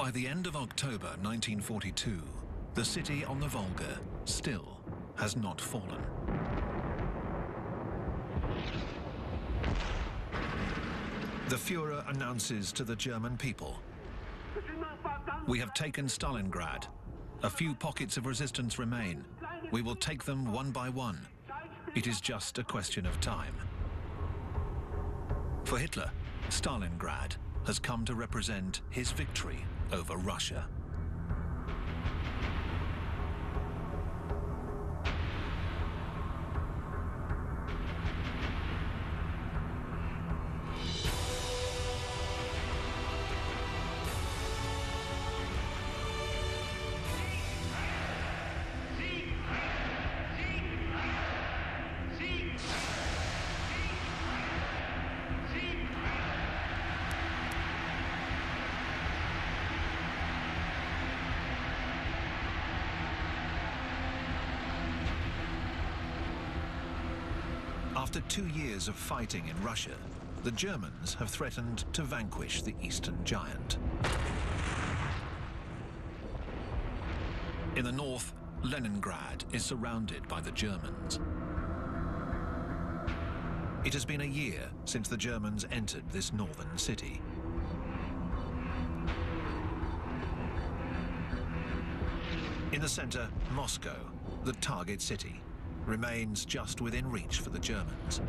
By the end of October 1942, the city on the Volga still has not fallen. The Führer announces to the German people, "We have taken Stalingrad. A few pockets of resistance remain. We will take them one by one. It is just a question of time." For Hitler, Stalingrad has come to represent his victory over Russia. After 2 years of fighting in Russia, the Germans have threatened to vanquish the Eastern Giant. In the north, Leningrad is surrounded by the Germans. It has been a year since the Germans entered this northern city. In the center, Moscow, the target city, remains just within reach for the Germans.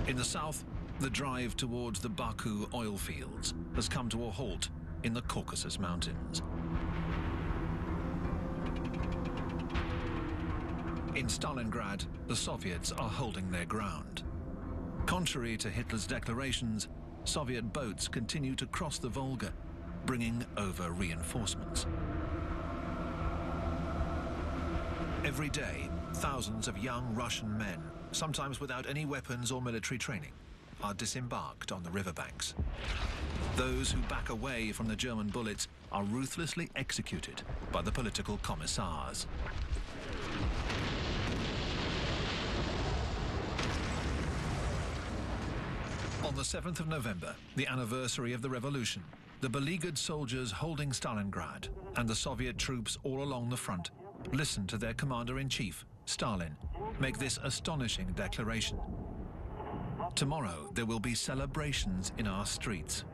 In the south, the drive towards the Baku oil fields has come to a halt in the Caucasus Mountains. In Stalingrad, the Soviets are holding their ground. Contrary to Hitler's declarations, Soviet boats continue to cross the Volga, bringing over reinforcements. Every day, thousands of young Russian men, sometimes without any weapons or military training, are disembarked on the riverbanks. Those who back away from the German bullets are ruthlessly executed by the political commissars. On the 7th of November, the anniversary of the revolution, the beleaguered soldiers holding Stalingrad and the Soviet troops all along the front listen to their commander-in-chief, Stalin, make this astonishing declaration. "Tomorrow there will be celebrations in our streets."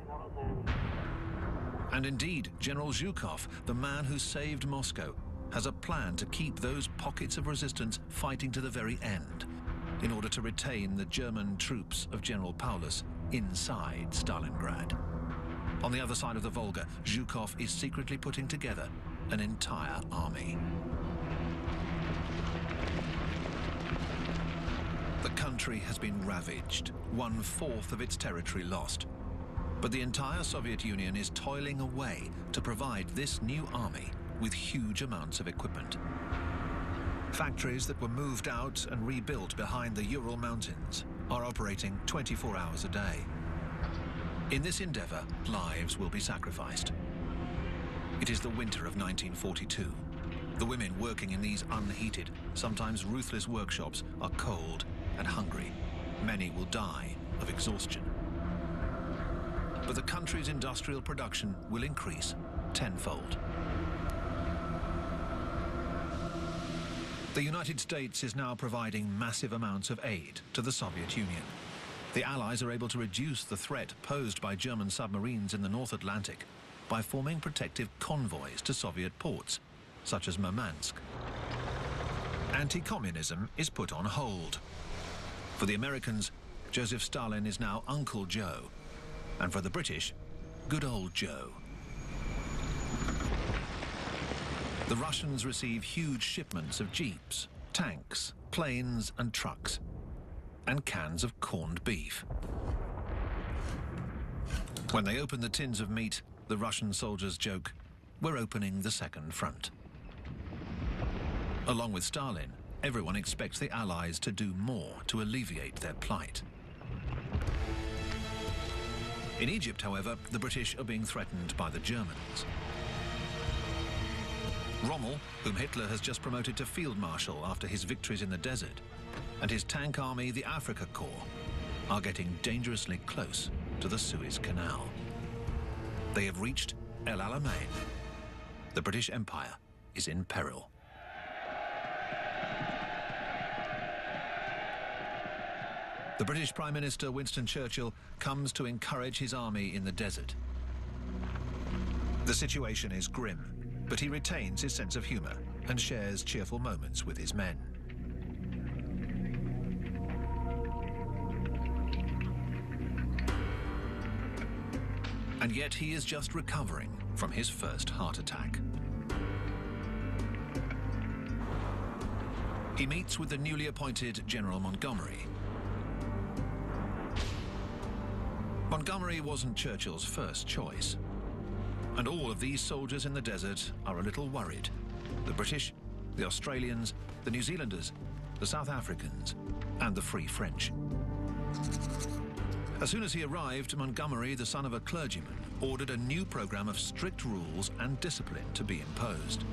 And indeed, General Zhukov, the man who saved Moscow, has a plan to keep those pockets of resistance fighting to the very end, in order to retain the German troops of General Paulus inside Stalingrad. On the other side of the Volga, Zhukov is secretly putting together an entire army. The country has been ravaged, 1/4 of its territory lost. But the entire Soviet Union is toiling away to provide this new army with huge amounts of equipment. Factories that were moved out and rebuilt behind the Ural Mountains are operating 24 hours a day. In this endeavor, lives will be sacrificed. It is the winter of 1942. The women working in these unheated, sometimes ruthless workshops are cold and hungry. Many will die of exhaustion. But the country's industrial production will increase tenfold. The United States is now providing massive amounts of aid to the Soviet Union. The Allies are able to reduce the threat posed by German submarines in the North Atlantic by forming protective convoys to Soviet ports, such as Murmansk. Anti-communism is put on hold. For the Americans, Joseph Stalin is now Uncle Joe, and for the British, good old Joe. The Russians receive huge shipments of jeeps, tanks, planes and trucks, and cans of corned beef. When they open the tins of meat, the Russian soldiers joke, "We're opening the second front." Along with Stalin, everyone expects the Allies to do more to alleviate their plight. In Egypt, however, the British are being threatened by the Germans. Rommel, whom Hitler has just promoted to Field Marshal after his victories in the desert, and his tank army, the Afrika Korps, are getting dangerously close to the Suez Canal. They have reached El Alamein. The British Empire is in peril. The British Prime Minister Winston Churchill comes to encourage his army in the desert. The situation is grim, but he retains his sense of humour and shares cheerful moments with his men. And yet he is just recovering from his first heart attack. He meets with the newly appointed General Montgomery. Montgomery wasn't Churchill's first choice. And all of these soldiers in the desert are a little worried. The British, the Australians, the New Zealanders, the South Africans, and the Free French. As soon as he arrived, Montgomery, the son of a clergyman, ordered a new program of strict rules and discipline to be imposed.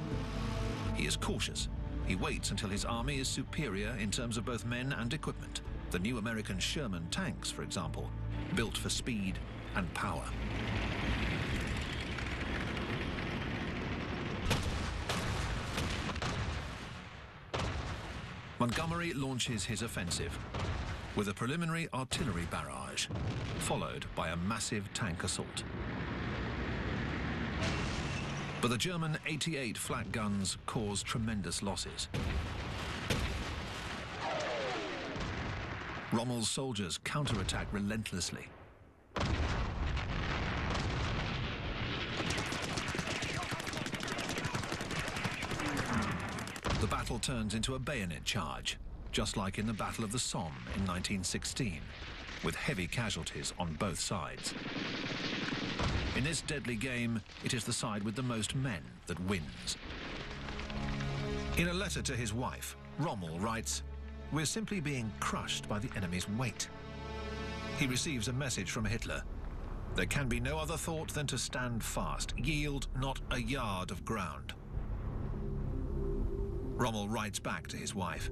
He is cautious. He waits until his army is superior in terms of both men and equipment. The new American Sherman tanks, for example, built for speed and power. Montgomery launches his offensive with a preliminary artillery barrage, followed by a massive tank assault. But the German 88 flak guns cause tremendous losses. Rommel's soldiers counterattack relentlessly. The battle turns into a bayonet charge, just like in the Battle of the Somme in 1916, with heavy casualties on both sides. In this deadly game, it is the side with the most men that wins. In a letter to his wife, Rommel writes, "We're simply being crushed by the enemy's weight." He receives a message from Hitler. There can be no other thought than to stand fast, yield not a yard of ground. Rommel writes back to his wife,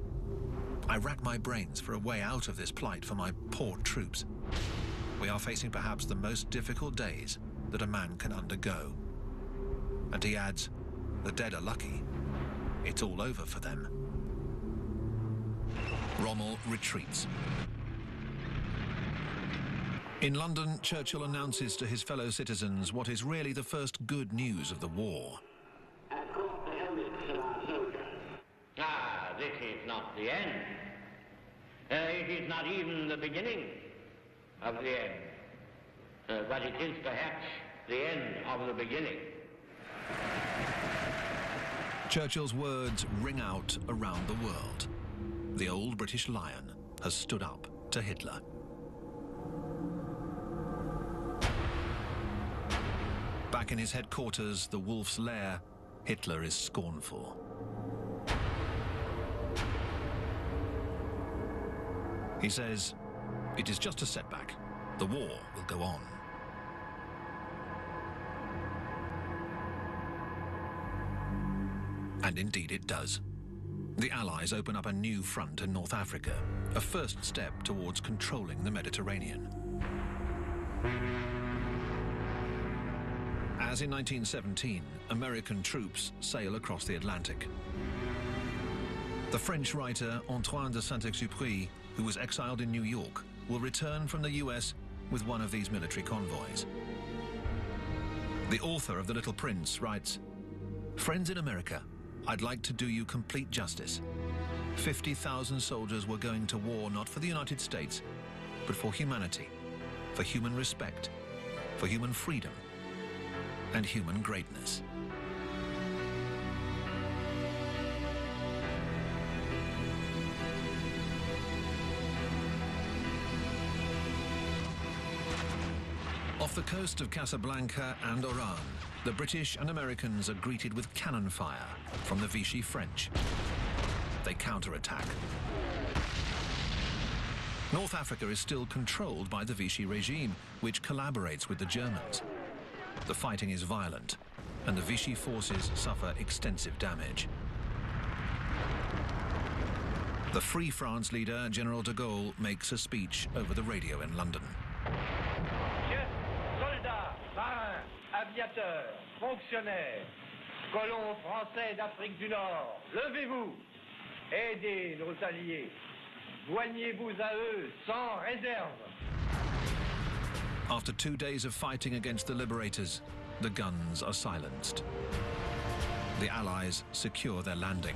"I rack my brains for a way out of this plight for my poor troops. We are facing perhaps the most difficult days that a man can undergo." And he adds, "The dead are lucky. It's all over for them." Rommel retreats. In London, Churchill announces to his fellow citizens what is really the first good news of the war. This is not the end. It is not even the beginning of the end. But it is perhaps the end of the beginning. Churchill's words ring out around the world. The old British lion has stood up to Hitler. Back in his headquarters, the Wolf's Lair, Hitler is scornful. He says, "It is just a setback. The war will go on." And indeed it does. The Allies open up a new front in North Africa, a first step towards controlling the Mediterranean. As in 1917, American troops sail across the Atlantic. The French writer Antoine de Saint-Exupéry, who was exiled in New York, will return from the US with one of these military convoys. The author of The Little Prince writes, "Friends in America, I'd like to do you complete justice. 50,000 soldiers were going to war not for the United States, but for humanity, for human respect, for human freedom, and human greatness." Off the coast of Casablanca and Oran, the British and Americans are greeted with cannon fire from the Vichy French. They counterattack. North Africa is still controlled by the Vichy regime, which collaborates with the Germans. The fighting is violent, and the Vichy forces suffer extensive damage. The Free France leader, General de Gaulle, makes a speech over the radio in London. Chers soldats, marins, aviateurs, fonctionnaires, colons français d'Afrique du Nord, levez-vous, aidez nos alliés, joignez-vous à eux sans réserve. After 2 days of fighting against the liberators, the guns are silenced. The Allies secure their landing.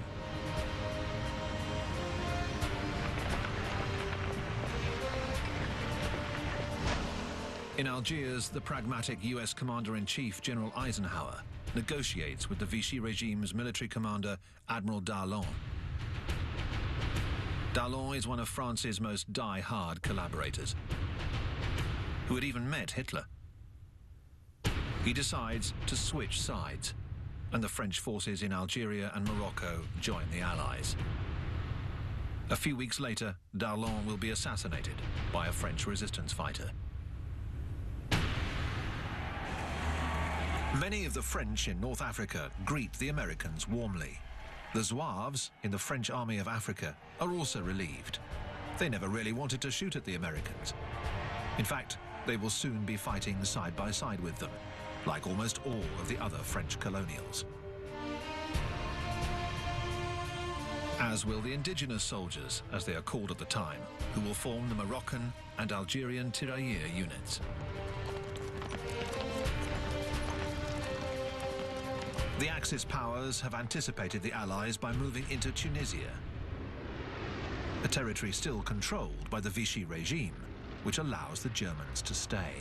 In Algiers, the pragmatic US Commander-in-Chief, General Eisenhower, negotiates with the Vichy regime's military commander, Admiral Darlan. Darlan is one of France's most die-hard collaborators, who had even met Hitler. He decides to switch sides, and the French forces in Algeria and Morocco join the Allies. A few weeks later, Darlan will be assassinated by a French resistance fighter. Many of the French in North Africa greet the Americans warmly. The Zouaves in the French Army of Africa are also relieved. They never really wanted to shoot at the Americans. In fact, they will soon be fighting side by side with them, like almost all of the other French colonials. As will the indigenous soldiers, as they are called at the time, who will form the Moroccan and Algerian tirailleur units. The Axis powers have anticipated the Allies by moving into Tunisia, a territory still controlled by the Vichy regime, which allows the Germans to stay.